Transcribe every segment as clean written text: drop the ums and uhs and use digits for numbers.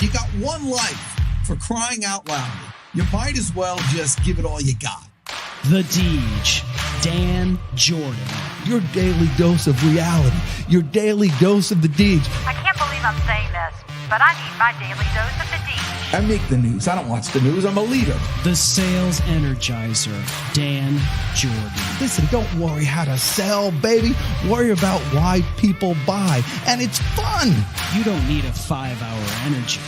You got one life, for crying out loud. You might as well just give it all you got. The Deej, Dan Jourdan. Your daily dose of reality. Your daily dose of the Deej. I can't believe I'm saying this, but I need my daily dose of the Deej. I make the news. I don't watch the news. I'm a leader. The Sales Energizer, Dan Jourdan. Listen, don't worry how to sell, baby. Worry about why people buy. And it's fun. You don't need a 5-hour energy.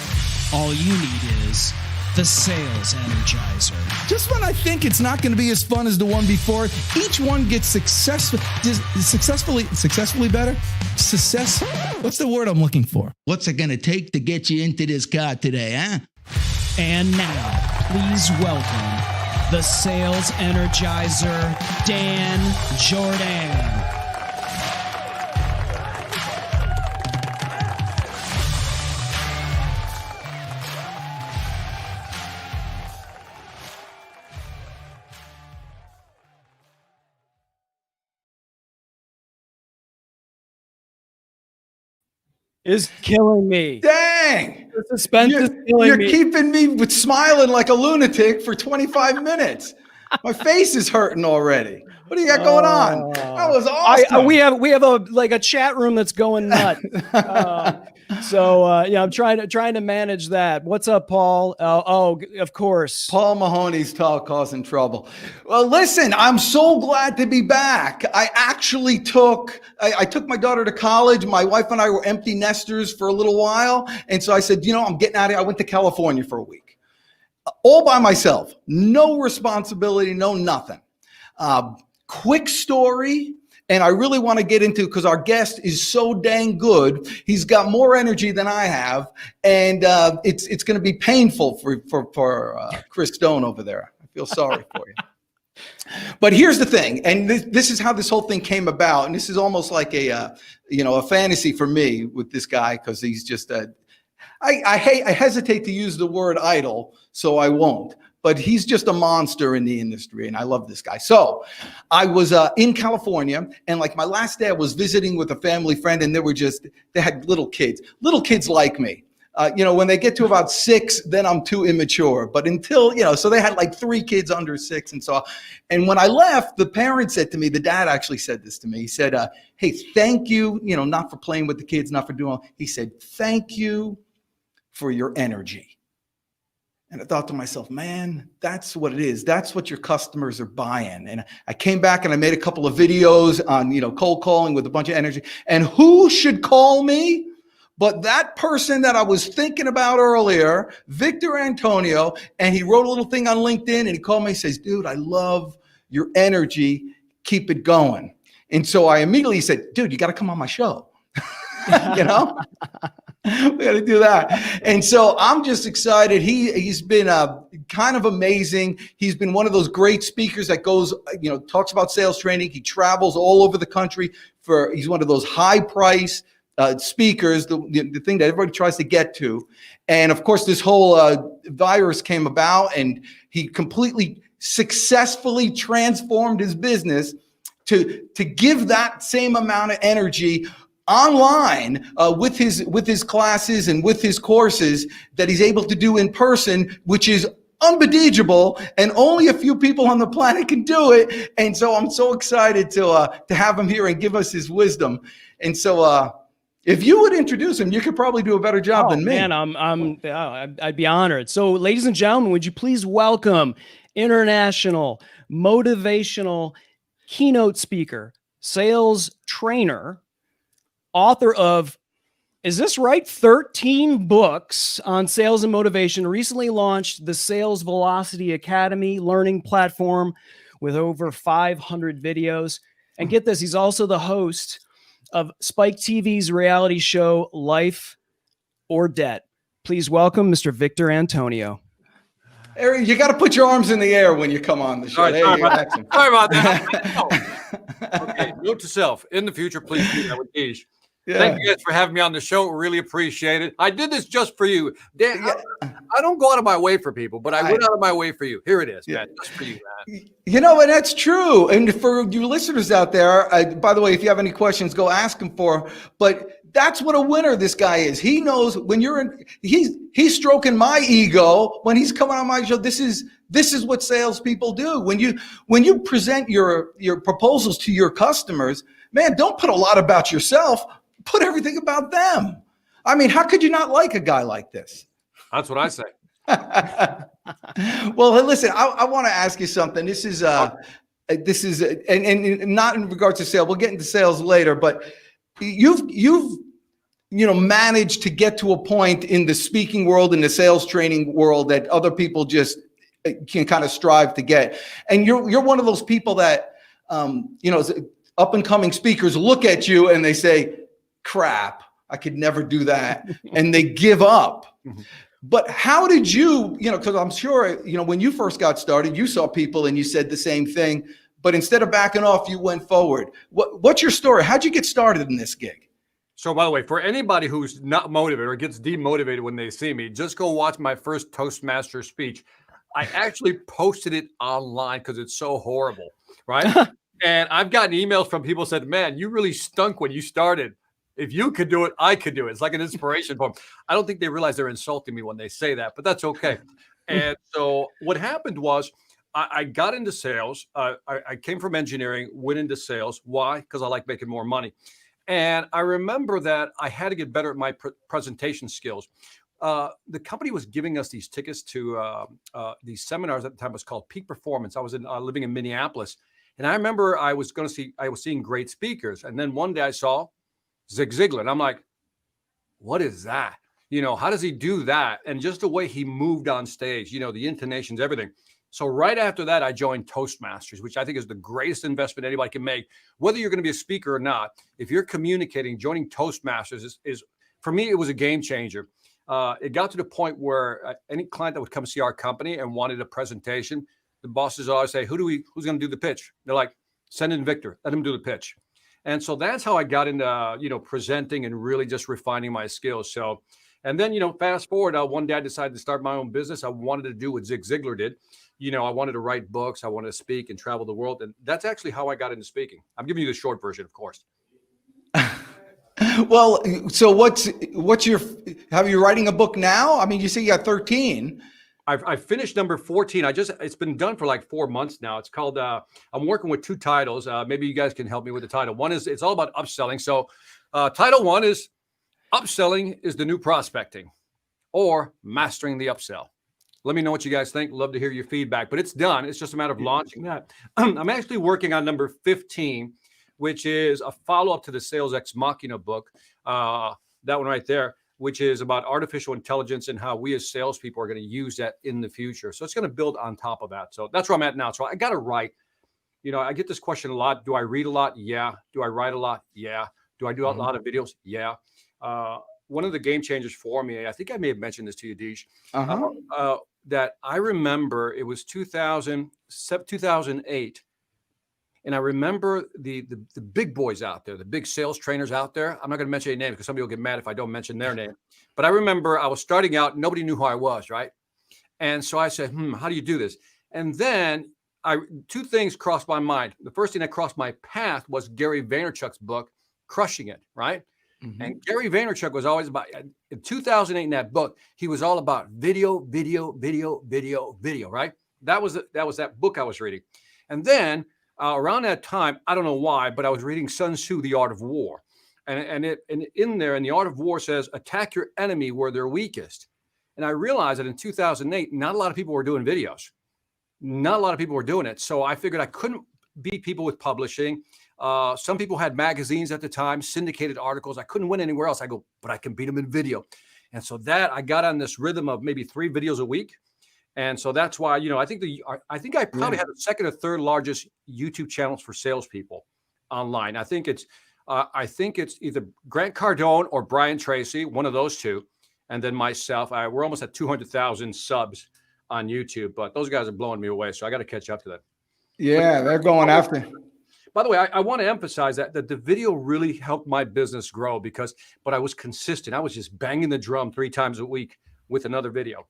All you need is the Sales Energizer. Just when I think it's not going to be as fun as the one before, each one gets successfully better. What's the word I'm looking for? What's it going to take to get you into this car today, huh? And now, please welcome the Sales Energizer, Dan Jourdan. Is killing me. Dang! The suspense is killing You're me. keeping me with smiling like a lunatic for 25 minutes. My face is hurting already. What do you got going on? That was awesome. We have a chat room that's going nuts. I'm trying to manage that. What's up, Paul? Of course, Paul Mahoney's causing trouble. Well, listen, I'm so glad to be back. I actually took my daughter to college. My wife and I were empty nesters for a little while, and so I said, I'm getting out of here. I went to California for a week, all by myself, no responsibility, no nothing. Quick story. And I really want to get into, because our guest is so dang good. He's got more energy than I have, and it's going to be painful for Chris Stone over there. I feel sorry for you. But here's the thing, and this is how this whole thing came about, and this is almost like a fantasy for me with this guy, because he's just I hesitate to use the word idol, so I won't. But he's just a monster in the industry, and I love this guy. So I was in California, and like my last day, I was visiting with a family friend, and they had little kids like me. When they get to about 6, then I'm too immature. But until, so they had like 3 kids under 6. And when I left, the parent said to me, the dad actually said this to me. He said, hey, thank you, not for playing with the kids, not for doing all. He said, thank you for your energy. And I thought to myself, man, that's what it is. That's what your customers are buying. And I came back and I made a couple of videos on, cold calling with a bunch of energy. And who should call me but that person that I was thinking about earlier, Victor Antonio. And he wrote a little thing on LinkedIn, and he called me and says, dude, I love your energy. Keep it going. And so I immediately said, dude, you got to come on my show. We got to do that. And so I'm just excited. He's been kind of amazing. He's been one of those great speakers that goes, talks about sales training. He travels all over the country he's one of those high price speakers, the thing that everybody tries to get to. And of course, this whole virus came about, and he completely successfully transformed his business to give that same amount of energy online with his classes and with his courses that he's able to do in person, which is unbelievable, and only a few people on the planet can do it. And so I'm so excited to have him here and give us his wisdom. And so if you would introduce him, you could probably do a better job than me. Man, I'd be honored. So, ladies and gentlemen, would you please welcome international motivational keynote speaker, sales trainer, author of, is this right, 13 books on sales and motivation, recently launched the Sales Velocity Academy learning platform with over 500 videos. And get this, he's also the host of Spike TV's reality show, Life or Debt. Please welcome Mr. Victor Antonio. Eric, you got to put your arms in the air when you come on the show. Sorry about that. Okay, note to self. In the future, please do that with Deej. Yeah. Thank you guys for having me on the show. Really appreciate it. I did this just for you. Dan, I don't go out of my way for people, but I went out of my way for you. Here it is, man. Just for you, man. And that's true. And for you listeners out there, by the way, if you have any questions, go ask them for. But That's what a winner this guy is. He knows when you're in, he's stroking my ego when he's coming on my show. This is what salespeople do. When you present your proposals to your customers, man, don't put a lot about yourself. Put everything about them. I mean, how could you not like a guy like this? That's what I say. Well, listen, I want to ask you something. This is and not in regards to sales. We'll get into sales later, but you've managed to get to a point in the speaking world, in the sales training world, that other people just can kind of strive to get. And you're one of those people that up and coming speakers look at you and they say, crap, I could never do that. And they give up. But how did you, because I'm sure, when you first got started, you saw people and you said the same thing, but instead of backing off, you went forward. What's your story? How'd you get started in this gig? So, by the way, for anybody who's not motivated or gets demotivated when they see me, just go watch my first Toastmaster speech. I actually posted it online because it's so horrible, right? And I've gotten emails from people who said, man, you really stunk when you started. If you could do it, I could do it. It's like an inspiration for them. I don't think they realize they're insulting me when they say that, but that's okay. And so what happened was I got into sales. I came from engineering, went into sales. Why? Because I like making more money. And I remember that I had to get better at my presentation skills. The company was giving us these tickets to these seminars at the time. It was called Peak Performance. I was living in Minneapolis. And I remember I was seeing great speakers. And then one day I saw Zig Ziglar. And I'm like, what is that? How does he do that? And just the way he moved on stage, the intonations, everything. So right after that, I joined Toastmasters, which I think is the greatest investment anybody can make. Whether you're going to be a speaker or not, if you're communicating, joining Toastmasters is for me, it was a game changer. It got to the point where any client that would come see our company and wanted a presentation, the bosses always say, who's going to do the pitch? They're like, send in Victor, let him do the pitch. And so that's how I got into, presenting and really just refining my skills. So, and then, fast forward, one day I decided to start my own business. I wanted to do what Zig Ziglar did. I wanted to write books. I wanted to speak and travel the world. And that's actually how I got into speaking. I'm giving you the short version, of course. Well, so have you writing a book now? I mean, you say you got 13. I've finished number 14. It's been done for like 4 months now. It's called, I'm working with 2 titles. Maybe you guys can help me with the title. One is, it's all about upselling. So title 1 is Upselling is the New Prospecting, or Mastering the Upsell. Let me know what you guys think. Love to hear your feedback, but it's done. It's just a matter of launching that. I'm actually working on number 15, which is a follow-up to the Sales Ex Machina book. That one right there, which is about artificial intelligence and how we as salespeople are going to use that in the future. So it's going to build on top of that. So that's where I'm at now. So I got to write. I get this question a lot. Do I read a lot? Yeah. Do I write a lot? Yeah. Do I do a lot of videos? Yeah. One of the game changers for me, I think I may have mentioned this to you, Deej, that I remember it was 2008. And I remember the big boys out there, the big sales trainers out there. I'm not going to mention any names because somebody will get mad if I don't mention their name. But I remember I was starting out. Nobody knew who I was, right? And so I said, how do you do this? And then 2 things crossed my mind. The first thing that crossed my path was Gary Vaynerchuk's book, Crushing It, right? Mm-hmm. And Gary Vaynerchuk was always about, in 2008 in that book, he was all about video, right? That was that book I was reading. And then around that time, I don't know why, but I was reading Sun Tzu, The Art of War. And in there, The Art of War says, attack your enemy where they're weakest. And I realized that in 2008, not a lot of people were doing videos. Not a lot of people were doing it. So I figured I couldn't beat people with publishing. Some people had magazines at the time, syndicated articles. I couldn't win anywhere else. I go, but I can beat them in video. And so that I got on this rhythm of maybe 3 videos a week. And so that's why, I think I probably had the second or third largest YouTube channels for salespeople online. I think it's either Grant Cardone or Brian Tracy, one of those 2. And then myself, we're almost at 200,000 subs on YouTube, but those guys are blowing me away. So I got to catch up to that. Yeah, they're going after. By the way, I want to emphasize that the video really helped my business grow but I was consistent. I was just banging the drum 3 times a week with another video.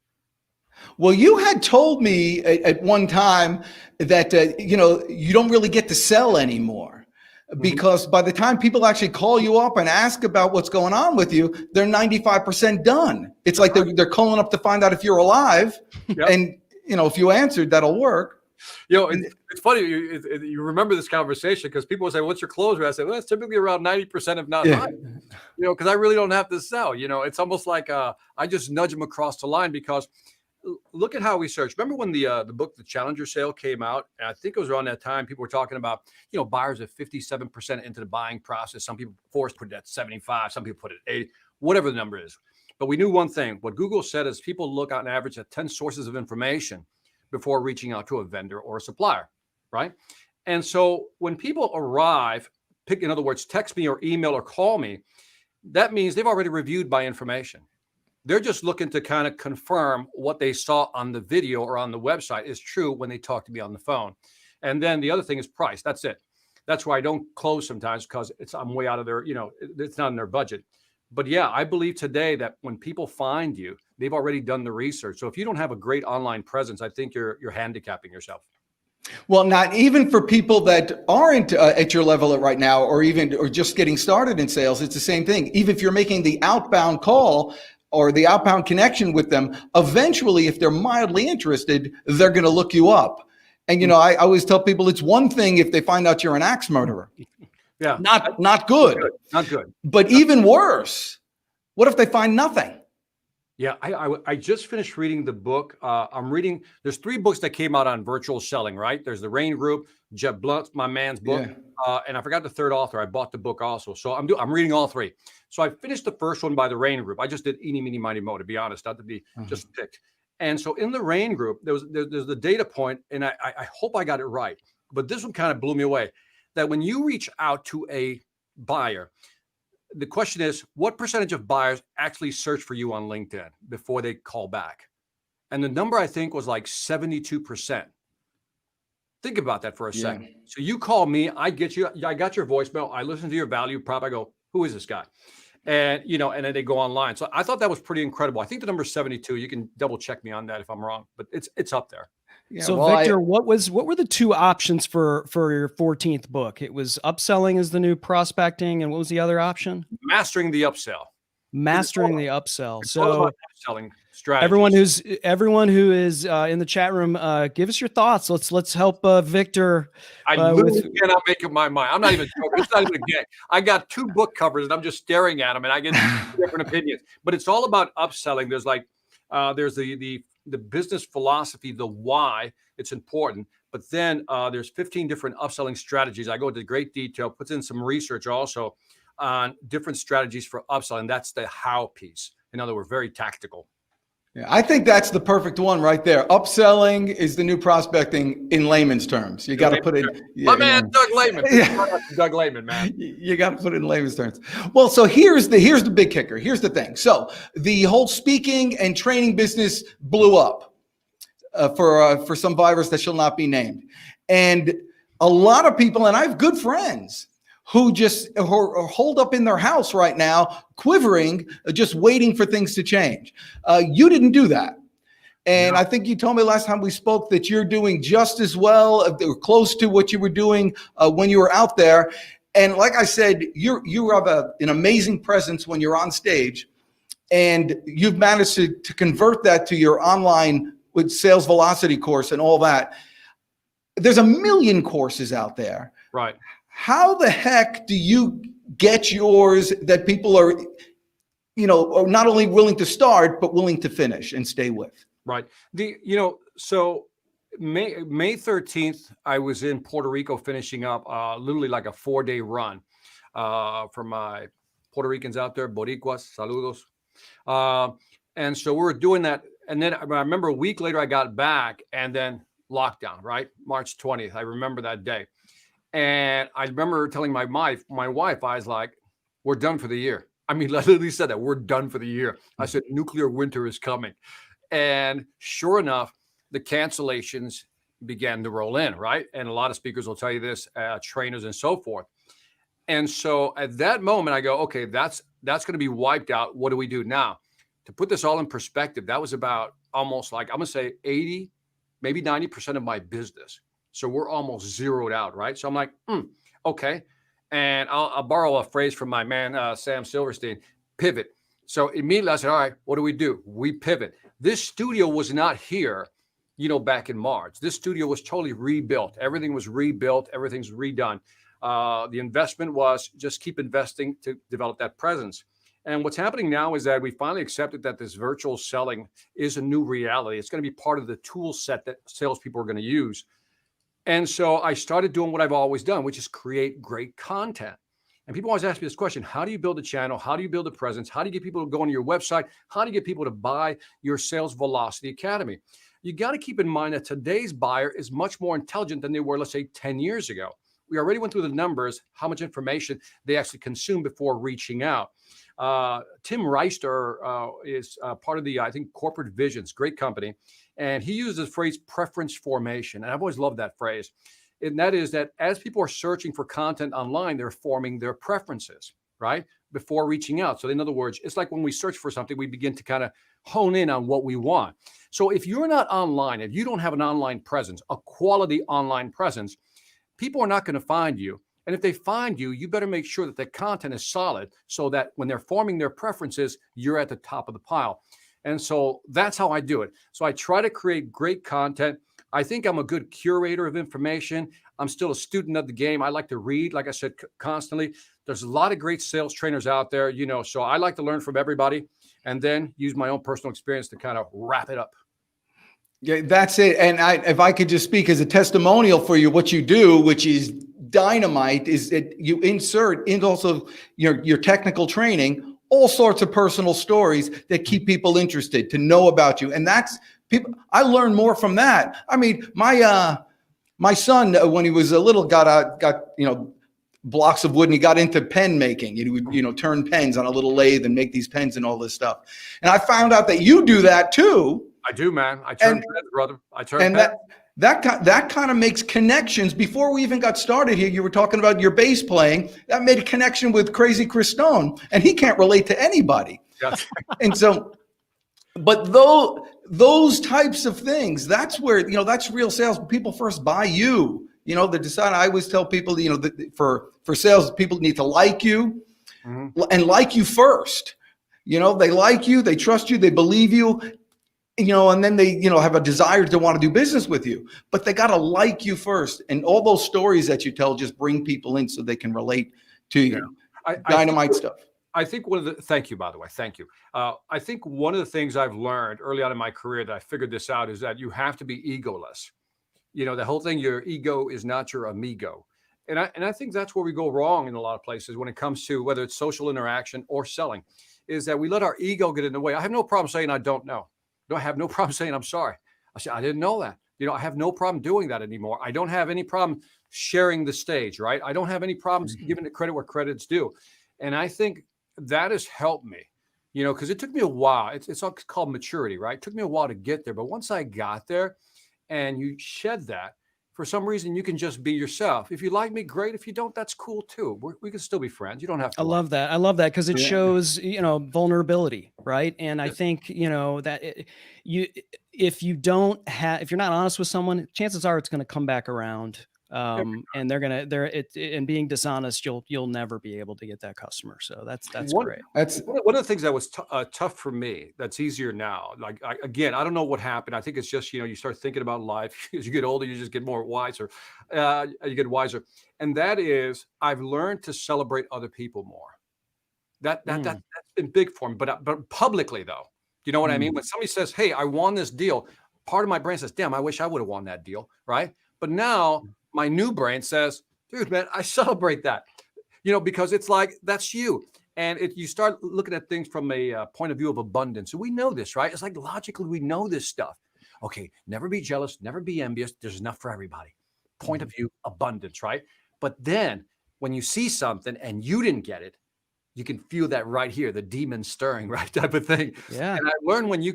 Well, you had told me at one time that, you don't really get to sell anymore. because by the time people actually call you up and ask about what's going on with you, they're 95% done. It's like they're calling up to find out if you're alive. Yep. And, if you answered, that'll work. It's funny. You remember this conversation because people will say, "What's your close rate?" I say, "Well, it's typically around 90%, if not higher." Because I really don't have to sell. It's almost like I just nudge them across the line because look at how we search. Remember when the book, The Challenger Sale, came out? And I think it was around that time people were talking about, buyers at 57% into the buying process. Some people put it at 75. Some people put it at 80, whatever the number is. But we knew one thing. What Google said is people look on average at 10 sources of information before reaching out to a vendor or a supplier, right? And so when people arrive, in other words, text me or email or call me, that means they've already reviewed my information. They're just looking to kind of confirm what they saw on the video or on the website is true when they talk to me on the phone. And then the other thing is price. That's it. That's why I don't close sometimes because I'm way out of their, it's not in their budget. But yeah, I believe today that when people find you, they've already done the research. So if you don't have a great online presence, I think you're handicapping yourself. Well, not even for people that aren't at your level right now, or just getting started in sales, it's the same thing. Even if you're making the outbound call or the outbound connection with them, eventually, if they're mildly interested, they're going to look you up. And, I always tell people it's one thing if they find out you're an axe murderer. Yeah. Not good. Not good. But even worse, what if they find nothing? Yeah, I just finished reading the book. I'm reading, there's 3 books that came out on virtual selling, right? There's the Rain Group, Jeb Blunt's, my man's book. Yeah. And I forgot the third author. I bought the book also. So I'm reading all 3. So I finished the first one by the Rain Group. I just did eeny, meeny, miny, mo, to be honest, not to be just picked. And so in the Rain Group, there's the data point, and I hope I got it right, but this one kind of blew me away, that when you reach out to a buyer, the question is, what percentage of buyers actually search for you on LinkedIn before they call back? And the number, I think, was like 72%. Think about that for a second. So you call me, I got your voicemail, I listen to your value prop, I go, who is this guy? And, and then they go online. So I thought that was pretty incredible. I think the number is 72. You can double check me on that if I'm wrong, but it's up there. Yeah, so Victor, what were the 2 options for your 14th book? It was upselling is the new prospecting, and what was the other option? Mastering the upsell. Mastering the upsell. So upselling strategies. Everyone who is in the chat room, give us your thoughts. Let's help Victor. I literally cannot make up my mind. I'm not even joking. It's not even a game. I got 2 book covers and I'm just staring at them and I get different opinions. But it's all about upselling. There's there's the business philosophy, the why it's important. But then there's 15 different upselling strategies. I go into great detail, puts in some research also on different strategies for upselling. That's the how piece. In other words, very tactical. Yeah, I think that's the perfect one right there. Upselling is the new prospecting in layman's terms. You got to put it. My man, Doug Lehman. Yeah. Doug Lehman, man. You got to put it in layman's terms. Well, so here's the big kicker. Here's the thing. So the whole speaking and training business blew up for some virus that shall not be named, and a lot of people, and I have good friends who just are holed up in their house right now, quivering, just waiting for things to change. You didn't do that. And I think you told me last time we spoke that you're doing just as well, or close to what you were doing when you were out there. And like I said, you have an amazing presence when you're on stage, and you've managed to convert that to your online with sales velocity course and all that. There's a million courses out there. Right. How the heck do you get yours that people are, are not only willing to start, but willing to finish and stay with? Right. So May 13th, I was in Puerto Rico finishing up literally like a 4-day run for my Puerto Ricans out there, Boricuas, saludos. And so we were doing that. And then I remember a week later, I got back and then lockdown, right? March 20th. I remember that day. And I remember telling my wife, I was like, we're done for the year. I mean, I literally said that, we're done for the year. I said, nuclear winter is coming. And sure enough, the cancellations began to roll in, right? And a lot of speakers will tell you this, trainers and so forth. And so at that moment, I go, okay, that's going to be wiped out. What do we do now? To put this all in perspective, that was about almost like, I'm going to say 80, maybe 90% of my business. So we're almost zeroed out, right? So I'm like, okay. And I'll borrow a phrase from my man, Sam Silverstein, pivot. So immediately I said, all right, what do? We pivot. This studio was not here, back in March. This studio was totally rebuilt. Everything was rebuilt. Everything's redone. The investment was just keep investing to develop that presence. And what's happening now is that we finally accepted that this virtual selling is a new reality. It's going to be part of the tool set that salespeople are going to use. And so I started doing what I've always done, which is create great content. And people always ask me this question: how do you build a channel? How do you build a presence? How do you get people to go on your website? How do you get people to buy your Sales Velocity Academy? You got to keep in mind that today's buyer is much more intelligent than they were, let's say, 10 years ago. We already went through the numbers, how much information they actually consume before reaching out. Tim Reister is part of the, I think, Corporate Visions, great company. And he uses the phrase preference formation. And I've always loved that phrase. And that is that as people are searching for content online, they're forming their preferences, right? Before reaching out. So in other words, it's like when we search for something, we begin to kind of hone in on what we want. So if you're not online, if you don't have an online presence, a quality online presence, people are not going to find you. And if they find you, you better make sure that the content is solid so that when they're forming their preferences, you're at the top of the pile. And so that's how I do it. So I try to create great content. I think I'm a good curator of information. I'm still a student of the game. I like to read, like I said, constantly. There's a lot of great sales trainers out there, so I like to learn from everybody and then use my own personal experience to kind of wrap it up. Yeah, that's it. And if I could just speak as a testimonial for you, what you do, which is dynamite, is that you insert in also your technical training, all sorts of personal stories that keep people interested to know about you. And that's people. I learn more from that. I mean, my son, when he was a little, got blocks of wood, and he got into pen making. He would, turn pens on a little lathe and make these pens and all this stuff. And I found out that you do that too. I do, man. I turn pens, brother. I turn and pens. That kind of makes connections. Before we even got started here, you were talking about your bass playing. That made a connection with Crazy Chris Stone, and he can't relate to anybody. Yes. And so, but those types of things, that's where, that's real sales. People first buy you. They decide. I always tell people, that for sales, people need to like you, and like you first. They like you, they trust you, they believe you. And then they, have a desire to want to do business with you, but they got to like you first. And all those stories that you tell just bring people in so they can relate to you. Dynamite stuff. I think thank you, by the way. Thank you. I think one of the things I've learned early on in my career that I figured this out is that you have to be egoless. The whole thing, your ego is not your amigo. And I think that's where we go wrong in a lot of places when it comes to whether it's social interaction or selling, is that we let our ego get in the way. I have no problem saying I don't know. I have no problem saying I'm sorry. I said, I didn't know that. I have no problem doing that anymore. I don't have any problem sharing the stage, right? I don't have any problems giving the credit where credit's due. And I think that has helped me, because it took me a while. It's called maturity, right? It took me a while to get there. But once I got there and you shed that, for some reason, you can just be yourself. If you like me, great. If you don't, that's cool too. We can still be friends. You don't have to. I love that. I love that because it shows, vulnerability, right? And I think, that if you're not honest with someone, chances are it's going to come back around. And and being dishonest, you'll never be able to get that customer. So that's great. That's one of the things that was tough for me. That's easier now. Like I don't know what happened. I think it's just, you start thinking about life as you get older, you just get more wiser. You get wiser. And that is, I've learned to celebrate other people more. That's been big for me, but publicly though, you know what I mean? When somebody says, hey, I won this deal, part of my brain says, damn, I wish I would have won that deal. Right. But now my new brain says, dude, man, I celebrate that, because it's like, that's you. And you start looking at things from a point of view of abundance. And we know this, right? It's like logically, we know this stuff. Okay. Never be jealous, never be envious. There's enough for everybody. Point of view, abundance, right? But then when you see something and you didn't get it, you can feel that right here, the demon stirring, right? Type of thing. Yeah. And I learned when you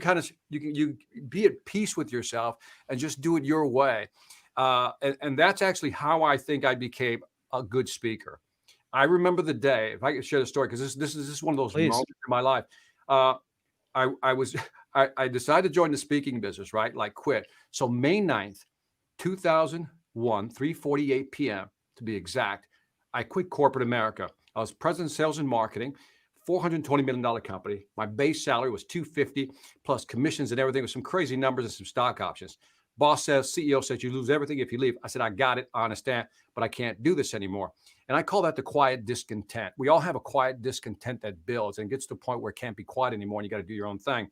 you be at peace with yourself and just do it your way. And that's actually how I think I became a good speaker. I remember the day, if I could share the story, because this is one of those moments in my life. I decided to join the speaking business, right? Like quit. So May 9th, 2001, 3:48 p.m. to be exact, I quit corporate America. I was president of sales and marketing, $420 million company. My base salary was $250 plus commissions and everything with some crazy numbers and some stock options. Boss says, CEO says, you lose everything if you leave. I said, I got it. I understand, but I can't do this anymore. And I call that the quiet discontent. We all have a quiet discontent that builds and gets to the point where it can't be quiet anymore and you got to do your own thing.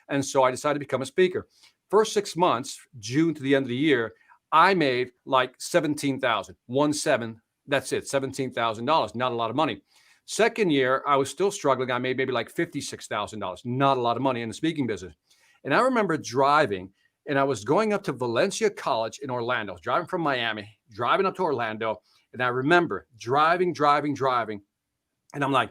And so I decided to become a speaker. First 6 months, June to the end of the year, I made like $17,000. That's it, $17,000. Not a lot of money. Second year, I was still struggling. I made maybe like $56,000. Not a lot of money in the speaking business. And I remember driving, and I was going up to Valencia College in Orlando. I was driving from Miami, driving up to Orlando. And I remember driving. And I'm like,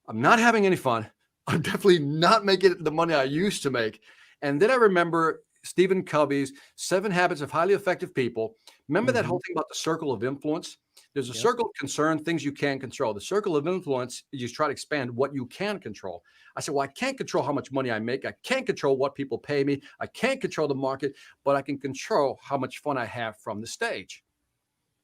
I'm not having any fun. I'm definitely not making the money I used to make. And then I remember Stephen Covey's 7 Habits of Highly Effective People. Remember that whole thing about the circle of influence? There's a circle of concern, things you can control. The circle of influence, you try to expand what you can control. I said, well, I can't control how much money I make. I can't control what people pay me. I can't control the market, but I can control how much fun I have from the stage.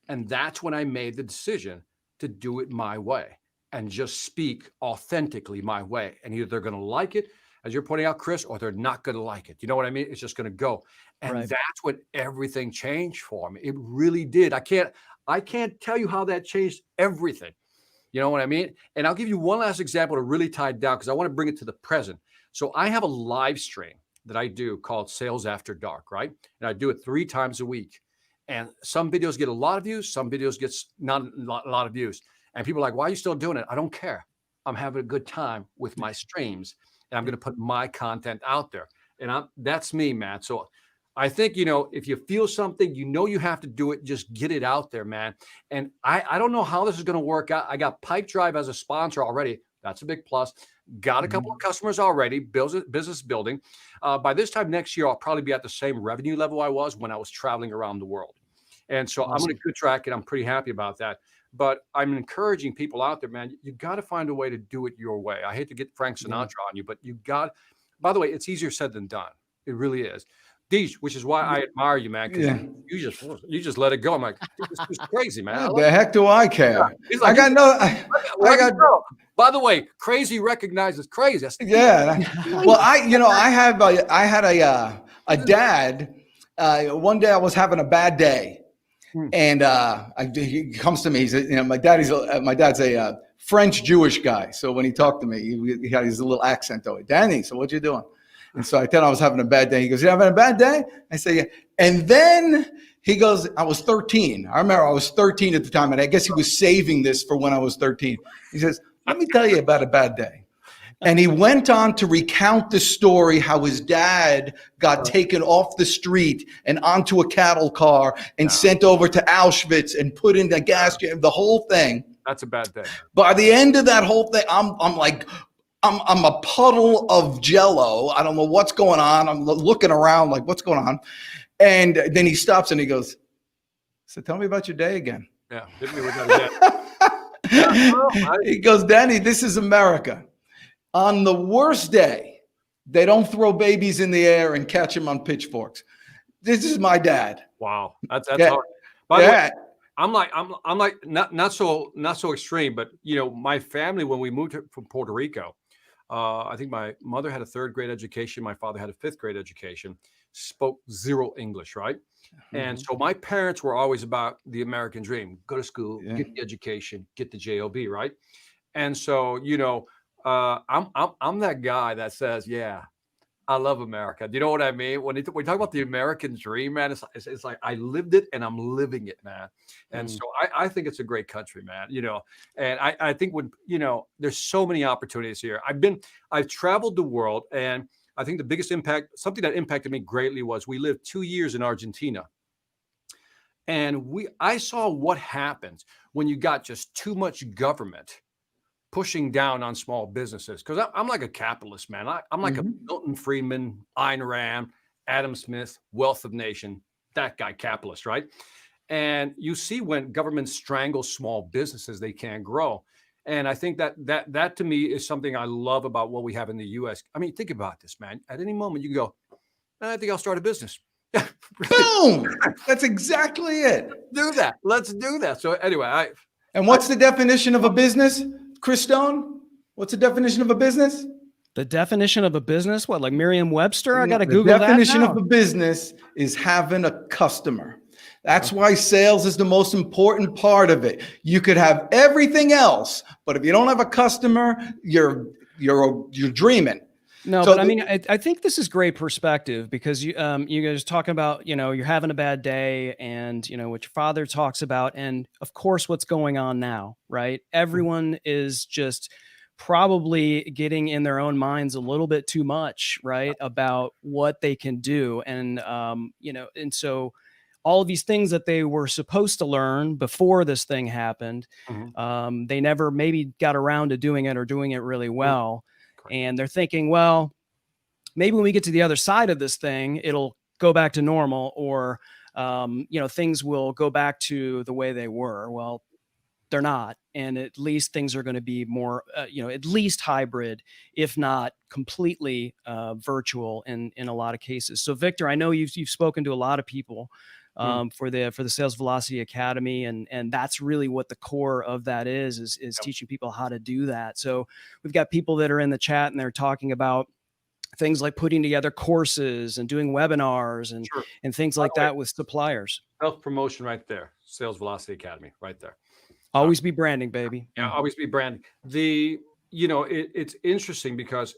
And that's when I made the decision to do it my way and just speak authentically my way. And either they're going to like it, as you're pointing out, Chris, or they're not going to like it. You know what I mean? It's just going to go. And that's when everything changed for me. It really did. I can't tell you how that changed everything. You know what I mean? And I'll give you one last example to really tie it down because I want to bring it to the present. So I have a live stream that I do called Sales After Dark, right? And I do it 3 times a week. And some videos get a lot of views. Some videos get not a lot of views. And people are like, why are you still doing it? I don't care. I'm having a good time with my streams. And I'm going to put my content out there. And that's me, man. So I think, if you feel something, you have to do it, just get it out there, man. And I don't know how this is going to work out. I got Pipe Drive as a sponsor already. That's a big plus. Got a couple of customers already, business building. By this time next year, I'll probably be at the same revenue level I was when I was traveling around the world. And so I'm on a good track and I'm pretty happy about that. But I'm encouraging people out there, man, you got to find a way to do it your way. I hate to get Frank Sinatra on you, but by the way, it's easier said than done. It really is. Deej, which is why I admire you, man. Because you just let it go. I'm like, this is crazy, man. The heck do I care? He's like, I got By the way, crazy recognizes crazy. Yeah. Well, I had a dad. One day I was having a bad day, and he comes to me. He said, my dad's a French Jewish guy. So when he talked to me, he had his little accent though. Danny, so what you doing? And so I tell him I was having a bad day. He goes, you having a bad day? I say, yeah. And then he goes, I was 13. I remember I was 13 at the time, and I guess he was saving this for when I was 13. He says, let me tell you about a bad day. And he went on to recount the story, how his dad got taken off the street and onto a cattle car and sent over to Auschwitz and put in the gas chamber, the whole thing. That's a bad day. By the end of that whole thing, I'm like, I'm a puddle of jello. I don't know what's going on. I'm looking around like, what's going on? And then he stops and he goes, so tell me about your day again. Yeah. Hit me with that again. He goes, Danny, this is America. On the worst day, they don't throw babies in the air and catch them on pitchforks. This is my dad. Wow. That's hard. By the way, I'm like not so extreme, but my family, when we moved from Puerto Rico, I think my mother had a 3rd grade education. My father had a 5th grade education, spoke 0 English, right? And so my parents were always about the American dream, go to school, get the education, get the job, right? And so, I'm that guy that says, yeah, I love America. Do you know what I mean? When we talk about the American dream, man, it's like I lived it and I'm living it, man. And so I think it's a great country, man. And I think when there's so many opportunities here. I've traveled the world, and I think the biggest impact, something that impacted me greatly, was we lived 2 years in Argentina, and I saw what happens when you got just too much government pushing down on small businesses. Because I'm like a capitalist, man. I'm like a Milton Friedman, Ayn Rand, Adam Smith, Wealth of Nation, that guy, capitalist, right? And you see when governments strangle small businesses, they can't grow. And I think that to me is something I love about what we have in the U.S. I mean, think about this, man. At any moment you can go, I think I'll start a business. Boom! That's exactly it. Do that. Let's do that. So anyway, And what's the definition of a business, Chris Stone? What's the definition of a business? The definition of a business? What, like Merriam-Webster? I got to The Google that definition now. of a business is having a customer. That's why sales is the most important part of it. You could have everything else, but if you don't have a customer, you're dreaming. No, So but I mean, I think this is great perspective because you guys talking about, you're having a bad day and, what your father talks about. And of course, what's going on now, right? Everyone is just probably getting in their own minds a little bit too much, right? About what they can do. And, and so all of these things that they were supposed to learn before this thing happened, they never maybe got around to doing it or doing it really well. And they're thinking, well, maybe when we get to the other side of this thing, it'll go back to normal, or, things will go back to the way they were. Well, they're not. And at least things are going to be more, at least hybrid, if not completely virtual in a lot of cases. So Victor, I know you've spoken to a lot of people for the Sales Velocity Academy. And that's really what the core of that is teaching people how to do that. So we've got people that are in the chat and they're talking about things like putting together courses and doing webinars and things like that with suppliers. Self-promotion right there. Sales Velocity Academy right there. Always be branding, baby. Yeah, always be branding. It's interesting because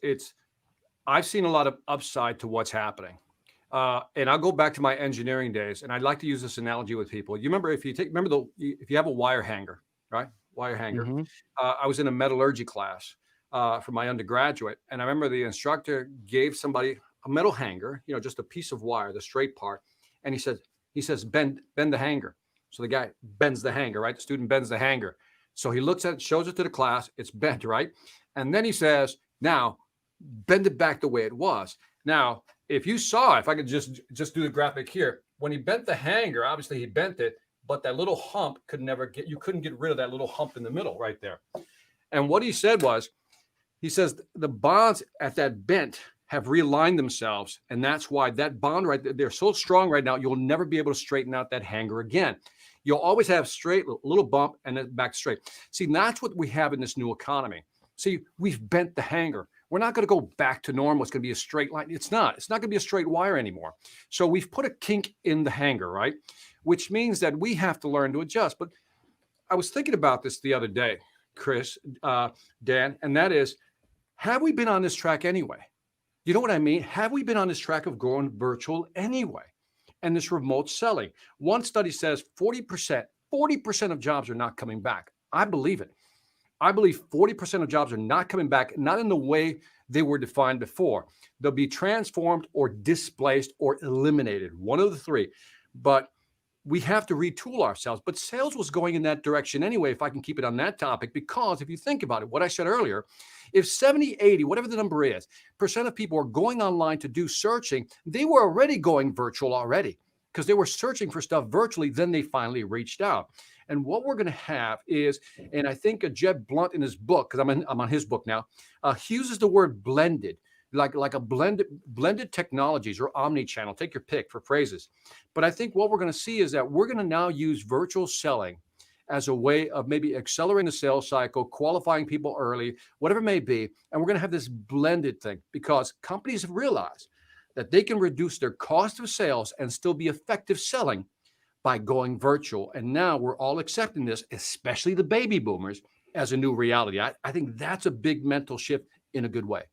I've seen a lot of upside to what's happening. And I'll go back to my engineering days, and I'd like to use this analogy with people. You remember if you have a wire hanger, right? Wire hanger. I was in a metallurgy class for my undergraduate, and I remember the instructor gave somebody a metal hanger, just a piece of wire, the straight part, and he says, bend the hanger. So the guy bends the hanger, right? The student bends the hanger. So he looks at it, shows it to the class. It's bent, right? And then he says, now bend it back the way it was. Now, if you saw, if I could just do the graphic here, when he bent the hanger, obviously he bent it, but that little hump you couldn't get rid of that little hump in the middle right there. And what he said was, he says the bonds at that bent have realigned themselves. And that's why that bond right there, they're so strong right now, you'll never be able to straighten out that hanger again. You'll always have straight, little bump and then back straight. See, that's what we have in this new economy. See, we've bent the hanger. We're not going to go back to normal. It's going to be a straight line. It's not going to be a straight wire anymore. So we've put a kink in the hanger, right? Which means that we have to learn to adjust. But I was thinking about this the other day, Chris, Dan, and that is, have we been on this track anyway? You know what I mean? Have we been on this track of going virtual anyway? And this remote selling. One study says 40% of jobs are not coming back. I believe it. I believe 40% of jobs are not coming back, not in the way they were defined before. They'll be transformed or displaced or eliminated, one of the three. But we have to retool ourselves. But sales was going in that direction anyway, if I can keep it on that topic, because if you think about it, what I said earlier, if 70, 80, whatever the number is, percent of people are going online to do searching, they were already going virtual already because they were searching for stuff virtually. Then they finally reached out. And what we're going to have is, and I think Jeb Blunt in his book, because I'm on his book now, he uses the word blended, like a blended technologies or omni-channel, take your pick for phrases. But I think what we're going to see is that we're going to now use virtual selling as a way of maybe accelerating the sales cycle, qualifying people early, whatever it may be. And we're going to have this blended thing because companies have realized that they can reduce their cost of sales and still be effective selling by going virtual. And now we're all accepting this, especially the baby boomers, as a new reality. I think that's a big mental shift in a good way.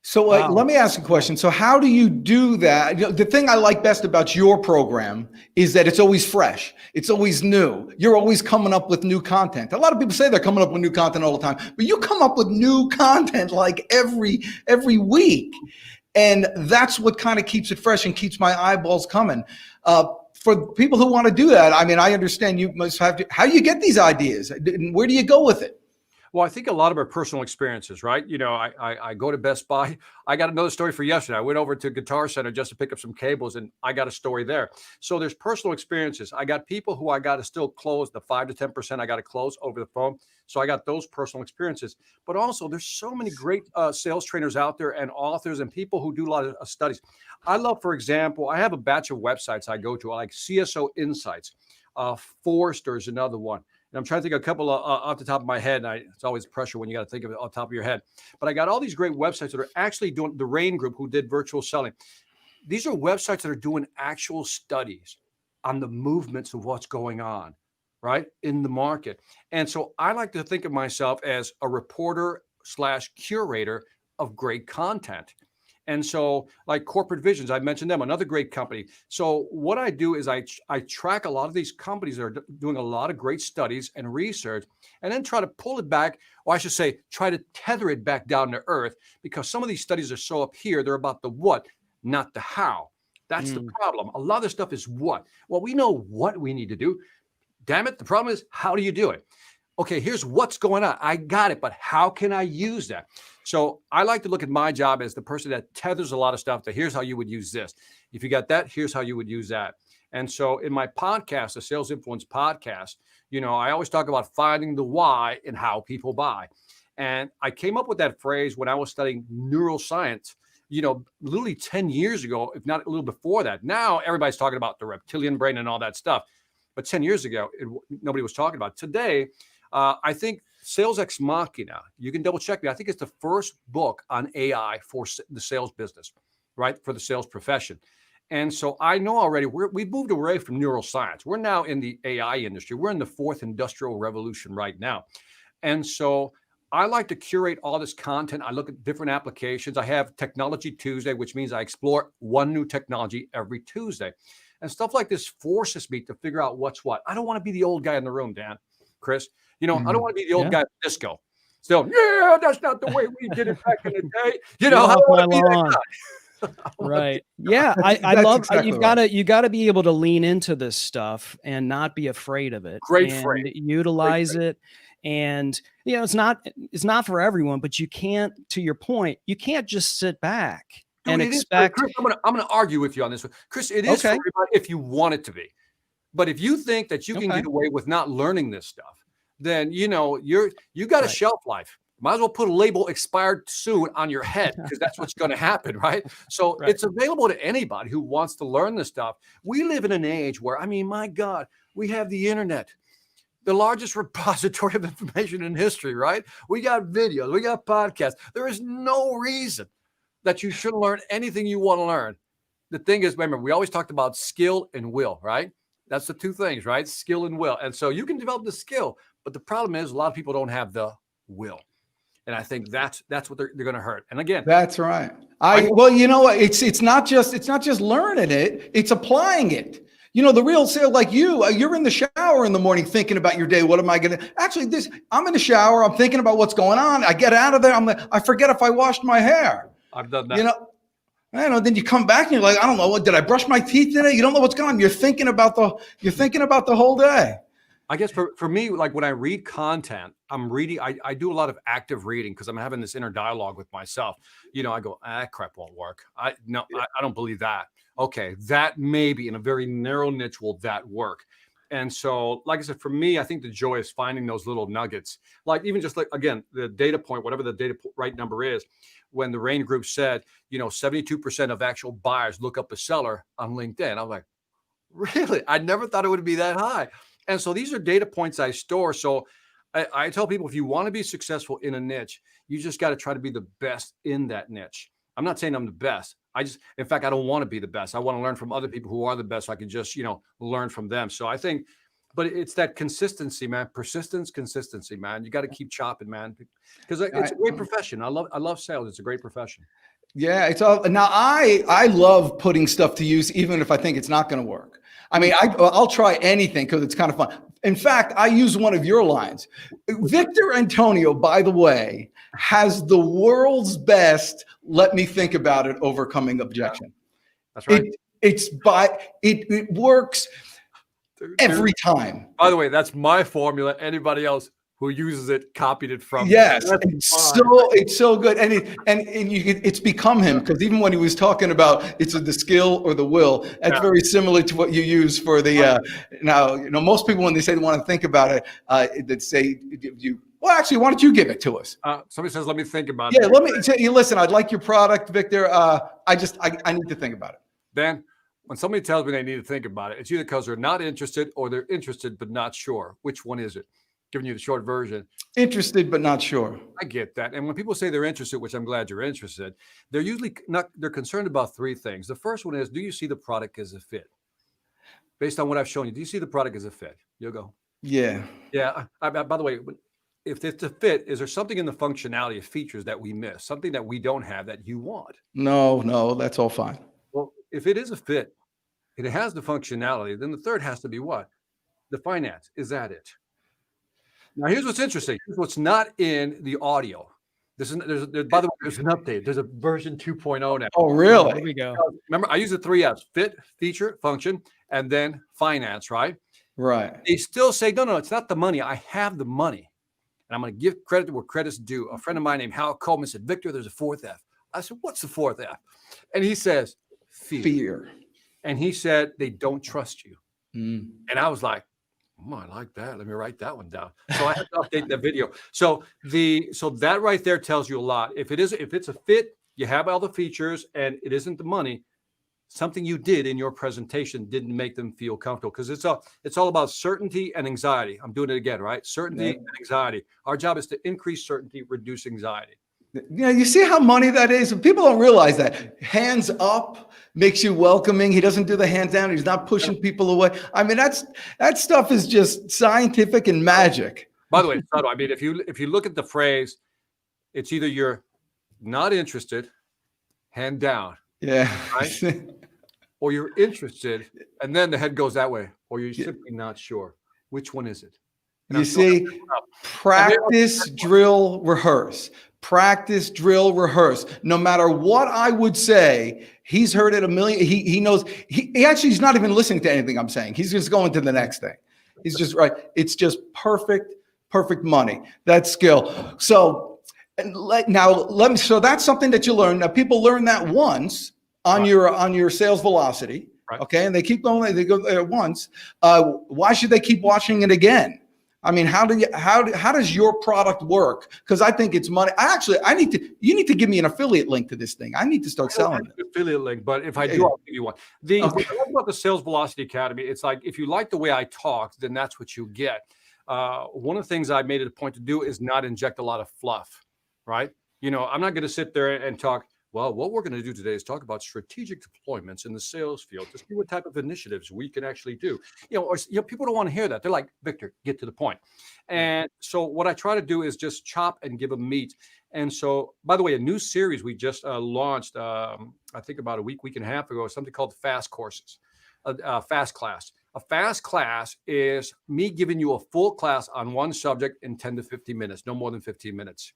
So let me ask a question. So how do you do that? The thing I like best about your program is that it's always fresh. It's always new. You're always coming up with new content. A lot of people say they're coming up with new content all the time, but you come up with new content like every week. And that's what kind of keeps it fresh and keeps my eyeballs coming. For people who want to do that, I mean, I understand you must have to, how do you get these ideas? Where do you go with it? Well, I think a lot of our personal experiences, right? I go to Best Buy. I got another story for yesterday. I went over to Guitar Center just to pick up some cables, and I got a story there. So there's personal experiences. I got people who I got to still close, the 5 to 10% I got to close over the phone. So I got those personal experiences. But also, there's so many great sales trainers out there and authors and people who do a lot of studies. I love, for example, I have a batch of websites I go to, like CSO Insights. Forrester is another one. And I'm trying to think of a couple off the top of my head. And it's always pressure when you got to think of it off the top of your head. But I got all these great websites that are actually doing the Rain Group, who did virtual selling. These are websites that are doing actual studies on the movements of what's going on, right, in the market. And so I like to think of myself as a reporter / curator of great content. And so like Corporate Visions, I mentioned them, another great company. So what I do is I track a lot of these companies that are doing a lot of great studies and research, and then try to pull it back, or I should say, try to tether it back down to earth, because some of these studies are so up here, they're about the what, not the how. That's the problem. A lot of this stuff is what. Well, we know what we need to do. Damn it. The problem is, how do you do it? Okay, here's what's going on. I got it, but how can I use that? So I like to look at my job as the person that tethers a lot of stuff to here's how you would use this. If you got that, here's how you would use that. And so in my podcast, the Sales Influence podcast, I always talk about finding the why and how people buy. And I came up with that phrase when I was studying neuroscience, literally 10 years ago, if not a little before that. Now everybody's talking about the reptilian brain and all that stuff. But 10 years ago, nobody was talking about it. Today, I think Sales Ex Machina, you can double check me. I think it's the first book on AI for the sales business, right? For the sales profession. And so I know already we've moved away from neuroscience. We're now in the AI industry. We're in the fourth industrial revolution right now. And so I like to curate all this content. I look at different applications. I have Technology Tuesday, which means I explore one new technology every Tuesday. And stuff like this forces me to figure out what's what. I don't want to be the old guy in the room, Dan, Chris. I don't want to be the old guy at disco. Still, that's not the way we did it back in the day. I don't want to be that guy. Right. Yeah. I love exactly you gotta be able to lean into this stuff and not be afraid of it. Great and phrase. Utilize it. And it's not for everyone, but you can't, to your point, you can't just sit back and expect. Chris, I'm gonna argue with you on this one. Chris, it is for everybody if you want it to be. But if you think that you can get away with not learning this stuff, then you got a shelf life. Might as well put a label expired soon on your head, because that's what's going to happen, right? So it's available to anybody who wants to learn this stuff. We live in an age where, my God, we have the internet, the largest repository of information in history, right? We got videos, we got podcasts. There is no reason that you shouldn't learn anything you want to learn. The thing is, remember, we always talked about skill and will, right? That's the two things, right? Skill and will. And so you can develop the skill, but the problem is a lot of people don't have the will. And I think that's what they're going to hurt. And again, that's right. Well, you know what? It's not just learning it; it's applying it. The real sale, like you're in the shower in the morning thinking about your day. What am I going to actually? I'm in the shower. I'm thinking about what's going on. I get out of there. I forget if I washed my hair. I've done that. Then you come back and you're like, I don't know, did I brush my teeth today? You don't know what's going on. You're thinking about the whole day. I guess for me, like when I read content, I'm reading, I do a lot of active reading because I'm having this inner dialogue with myself. I go, crap won't work. I don't believe that. Okay, that maybe in a very narrow niche will that work. And so, like I said, for me, I think the joy is finding those little nuggets. Like even just like, again, the data point, whatever the data right number is, when the Rain Group said, 72% of actual buyers look up a seller on LinkedIn. I'm like, really? I never thought it would be that high. And so these are data points I store. So I tell people, if you want to be successful in a niche, you just got to try to be the best in that niche. I'm not saying I'm the best. In fact, I don't want to be the best. I want to learn from other people who are the best so I can just, learn from them. So I think, but it's that consistency, man, persistence, consistency, man. You got to keep chopping, man, because it's a great profession. I love sales. It's a great profession. Yeah, it's all. Now I love putting stuff to use, even if I think it's not going to work. I'll try anything because it's kind of fun. In fact, I use one of your lines. Victor Antonio, by the way, has the world's best, let me think about it, overcoming objection. That's right. It works every time. By the way, that's my formula. Anybody else who uses it copied it from. Yes, it's so good, and it's become him, because even when he was talking about it's the skill or the will, that's very similar to what you use for the. Now most people, when they say they want to think about it, they say you. Well, actually, why don't you give it to us? Somebody says, "Let me think about it." Yeah, let me say. Listen, I'd like your product, Victor. I need to think about it. Dan, when somebody tells me they need to think about it, it's either because they're not interested or they're interested but not sure. Which one is it? Giving you the short version. Interested but not sure. I get that. And when people say they're interested, which I'm glad you're interested, they're usually not, they're concerned about three things. The first one is, do you see the product as a fit? Based on what I've shown you, do you see the product as a fit? You'll go, Yeah. yeah. By the way, if it's a fit, is there something in the functionality of features that we miss, something that we don't have that you want? No, that's all fine. Well, if it is a fit, and it has the functionality, then the third has to be what? The finance. Is that it? Now, here's what's interesting. Here's what's not in the audio. By the way, there's an update. There's a version 2.0 now. Oh, really? Here we go. Remember, I use the 3 F's: fit, feature, function, and then finance, right? Right. They still say, no, it's not the money. I have the money. And I'm going to give credit to where credit's due. A friend of mine named Hal Coleman said, Victor, there's a 4th F. I said, what's the 4th F? And he says, fear. And he said, they don't trust you. And I was like, oh, I like that. Let me write that one down. So I had to update that video. So that right there tells you a lot. If it's a fit, you have all the features and it isn't the money, something you did in your presentation didn't make them feel comfortable, because it's all about certainty and anxiety. I'm doing it again, right? Certainty and anxiety. Our job is to increase certainty, reduce anxiety. You see how money that is? People don't realize that. Hands up makes you welcoming. He doesn't do the hands down. He's not pushing people away. I mean, that stuff is just scientific and magic. By the way, I mean, if you look at the phrase, it's either you're not interested, hand down. Yeah. Right? Or you're interested, and then the head goes that way, or you're simply not sure. Which one is it? And you see, practice, drill, rehearse. Practice, drill, rehearse. No matter what I would say, he's heard it a million. He knows. He actually is not even listening to anything I'm saying. He's just going to the next thing. He's just right. It's just perfect money. That's skill. So so that's something that you learn. Now people learn that once on your sales velocity. Right. Okay, and they keep going. They go there once. Why should they keep watching it again? I mean, how does your product work? Because I think it's money. You need to give me an affiliate link to this thing. I need to start selling it. Affiliate link, but if I do, I'll give you one. What I love about the Sales Velocity Academy, it's like, if you like the way I talk, then that's what you get. One of the things I made it a point to do is not inject a lot of fluff, right? I'm not going to sit there and talk, well, what we're going to do today is talk about strategic deployments in the sales field to see what type of initiatives we can actually do. People don't want to hear that. They're like, Victor, get to the point. And so what I try to do is just chop and give them meat. And so, by the way, a new series we just launched, I think about a week and a half ago, something called Fast Courses, Fast Class. A fast class is me giving you a full class on one subject in 10 to 15 minutes, no more than 15 minutes,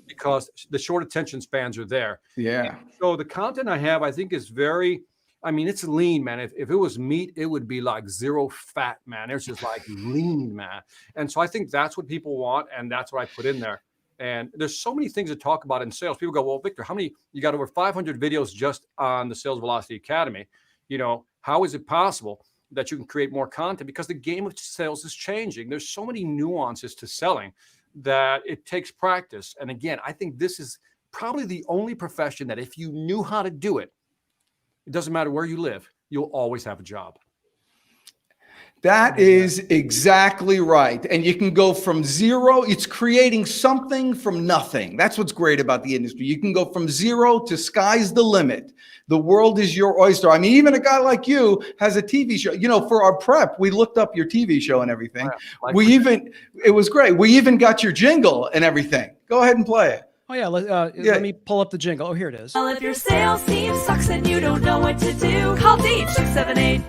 because the short attention spans are there. Yeah. And so the content I have, I think, is it's lean, man. If it was meat, it would be like zero fat, man. It's just like lean, man. And so I think that's what people want, and that's what I put in there. And there's so many things to talk about in sales. People go, well, Victor, you got over 500 videos just on the Sales Velocity Academy. How is it possible that you can create more content? Because the game of sales is changing. There's so many nuances to selling that it takes practice. And again, I think this is probably the only profession that if you knew how to do it, it doesn't matter where you live, you'll always have a job. That is exactly right. And you can go from zero. It's creating something from nothing. That's what's great about the industry. You can go from zero to sky's the limit. The world is your oyster. I mean, even a guy like you has a TV show. For our prep, we looked up your TV show and everything. It was great. We even got your jingle and everything. Go ahead and play it. Oh, yeah. Let me pull up the jingle. Oh, here it is. Well, if your sales team sucks and you don't know what to do, call Deej,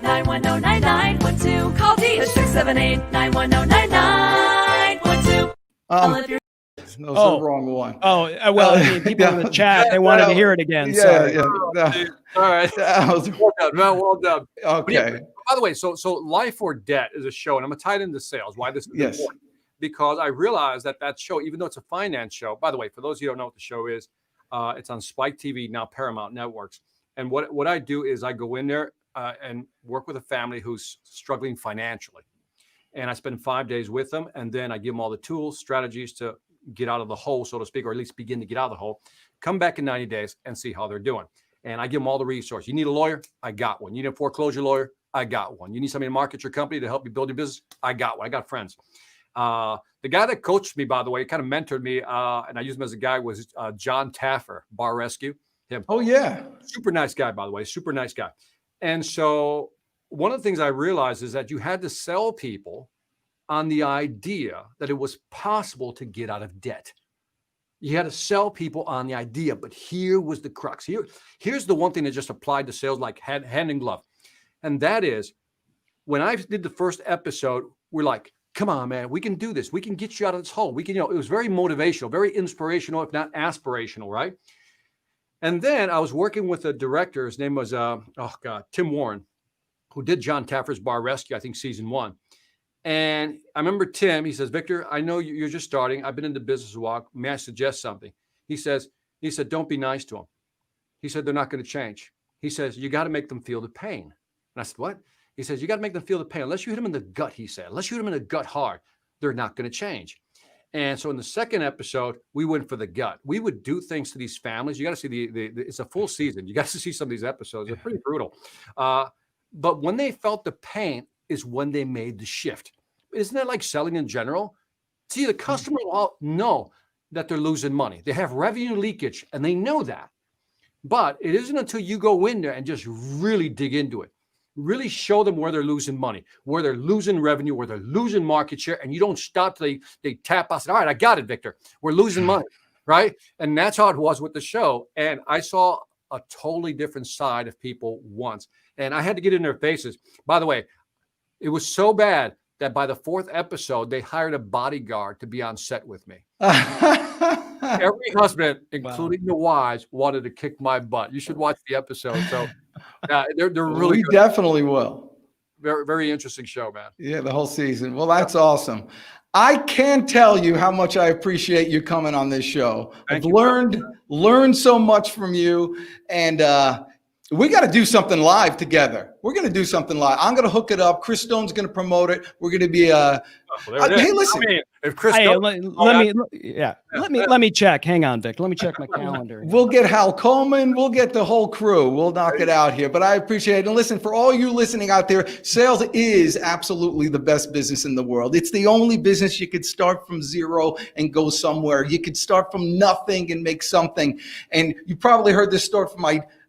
678-910-9912. Call Deej, 678-910-9912. That was the wrong one. Oh, well, people in the chat, they wanted to hear it again. Yeah. All right. Well done. Okay. By the way, so Life or Debt is a show, and I'm going to tie it into sales. Why this is important? Because I realized that show, even though it's a finance show, by the way, for those of you who don't know what the show is, it's on Spike TV, now Paramount Networks. And what I do is I go in there and work with a family who's struggling financially. And I spend 5 days with them, and then I give them all the tools, strategies to get out of the hole, so to speak, or at least begin to get out of the hole, come back in 90 days and see how they're doing. And I give them all the resources. You need a lawyer? I got one. You need a foreclosure lawyer? I got one. You need somebody to market your company to help you build your business? I got one. I got friends. The guy that coached me, by the way, kind of mentored me, and I use him as a guy, was John Taffer, Bar Rescue. Him. Oh, yeah. Super nice guy, by the way. Super nice guy. And so one of the things I realized is that you had to sell people on the idea that it was possible to get out of debt. You had to sell people on the idea, but here was the crux. Here's the one thing that just applied to sales like hand in glove. And that is, when I did the first episode, we're like, come on, man, we can do this. We can get you out of this hole. We can, it was very motivational, very inspirational, if not aspirational, right? And then I was working with a director. His name was, Tim Warren, who did John Taffer's Bar Rescue, I think season 1. And I remember Tim, he says, Victor, I know you're just starting. I've been in the business a while. May I suggest something? He said, don't be nice to them. He said, they're not going to change. He says, you got to make them feel the pain. And I said, what? He says, you got to make them feel the pain. Unless you hit them in the gut, he said, unless you hit them in the gut hard, they're not going to change. And so in the second episode, we went for the gut. We would do things to these families. You got to see it's a full season. You got to see some of these episodes. They're pretty brutal. But when they felt the pain is when they made the shift. Isn't that like selling in general? See, the customer will know that they're losing money. They have revenue leakage and they know that. But it isn't until you go in there and just really dig into it, really show them where they're losing money, where they're losing revenue, where they're losing market share, and you don't stop till they tap us. All right, I got it, Victor. We're losing money, right? And that's how it was with the show. And I saw a totally different side of people once. And I had to get in their faces. By the way, it was so bad that by the 4th episode, they hired a bodyguard to be on set with me. Every husband, including the wives, wanted to kick my butt. You should watch the episode. So they're really We good. definitely will. Very, very interesting show, man. Yeah, the whole season. Well, that's awesome. I can't tell you how much I appreciate you coming on this show. Thank I've you, learned so much from you, and we got to do something live together. We're going to do something live. I'm going to hook it up. Chris Stone's going to promote it. We're going to be hey, listen. I mean, if Chris, Hey, let me check. Hang on, Vic. Let me check my calendar. We'll get Hal Coleman. We'll get the whole crew. We'll knock it out here. But I appreciate it. And listen, for all you listening out there, sales is absolutely the best business in the world. It's the only business you could start from zero and go somewhere. You could start from nothing and make something. And you probably heard this story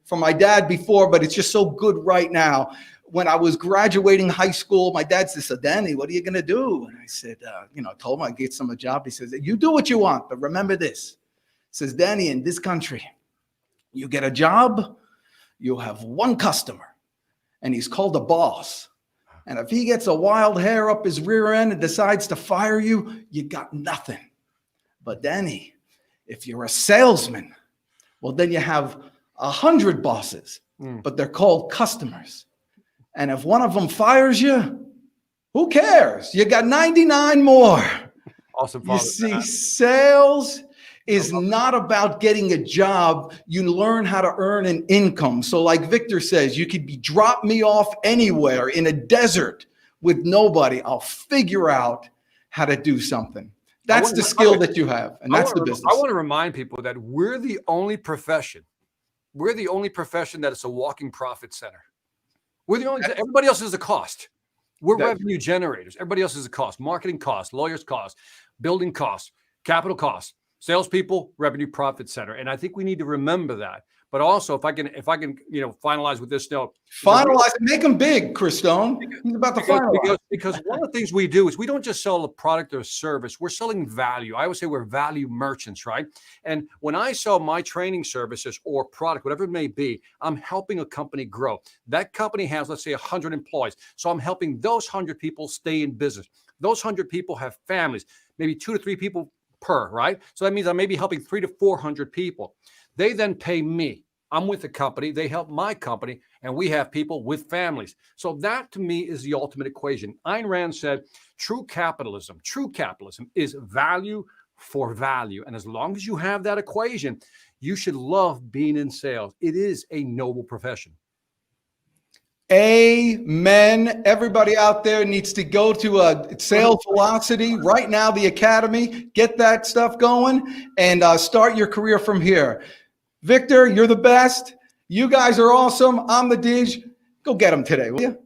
from my dad before, but it's just so good right now. When I was graduating high school, my dad said, Danny, what are you going to do? And I said, told him I'd get some a job. He says, you do what you want, but remember this. He says, Danny, in this country, you get a job, you'll have one customer, and he's called a boss. And if he gets a wild hair up his rear end and decides to fire you, you got nothing. But Danny, if you're a salesman, well, then you have 100 bosses, but they're called customers. And if one of them fires you, who cares? You got 99 more. Awesome. You see, sales is not about getting a job. You learn how to earn an income. So like Victor says, you could drop me off anywhere in a desert with nobody. I'll figure out how to do something. That's the skill that you have. And that's the business. I want to remind people that we're the only profession that is a walking profit center. We're the only, everybody else is a cost. We're revenue generators. Everybody else is a cost. Marketing costs, lawyers costs, building costs, capital costs, salespeople, revenue profit center. And I think we need to remember that. But also, if I can, finalize with this note. Finalize, make them big, Chris Stone. He's about to finalize. Because one of the things we do is we don't just sell a product or a service. We're selling value. I always say we're value merchants, right? And when I sell my training services or product, whatever it may be, I'm helping a company grow. That company has, let's say, 100 employees. So I'm helping those 100 people stay in business. Those 100 people have families, maybe 2 to 3 people per, right? So that means I may be helping 300 to 400 people. They then pay me. I'm with the company. They help my company, and we have people with families. So that, to me, is the ultimate equation. Ayn Rand said, true capitalism is value for value. And as long as you have that equation, you should love being in sales. It is a noble profession. Amen. Everybody out there needs to go to a Sales Velocity right now, the Academy, get that stuff going and start your career from here. Victor, you're the best. You guys are awesome. I'm the Deej. Go get them today, will you?